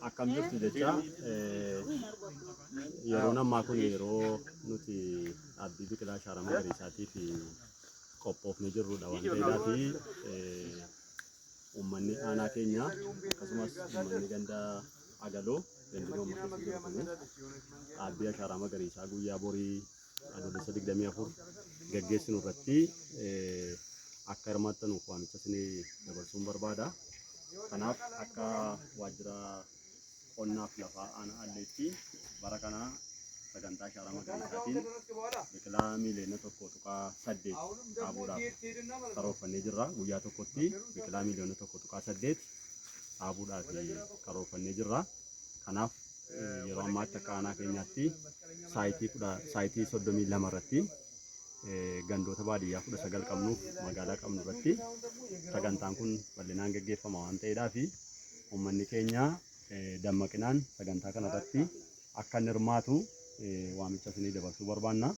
akkam jirtu jecha yeroo ammaa kun yeroo nuti abdii biqilaa ashaaraa magariisaatii fi qophoofnee jirrudha waan ta'eedhaaf uummanni aanaa keenya akkasumas uummanni ganda agaloo gandi uummata jiru kun abdii ashaaraa magariisaa guyyaa borii adoolessa 24 gaggeessinu irratti akka hirmaattan waamicha isinii dabarsuun barbaada. Kanaaf akka waajjira qonnaaf lafaa aanaa Alleetti bara kana sagantaa ashaaraa magariisaatiin biqilaa miiliyoona 1.8 dhaabuudhaaf karoorfannee jirra. Guyyaa tokkotti biqilaa miiliyoona 1.8 dhaabuudhaaf karoorfannee jirra. Kanaaf yeroo ammaatti akka aanaa keenyaatti saayitii 32 irratti gandoota baadiyyaa 19 qabnuuf magaalaa qabnu irratti sagantaan kun bal'inaan gaggeeffama waan ta'eedhaaf uummanni keenya dammaqinaan sagantaa kana irratti akka inni hirmaatu waamicha isinii dabarsuu barbaanna.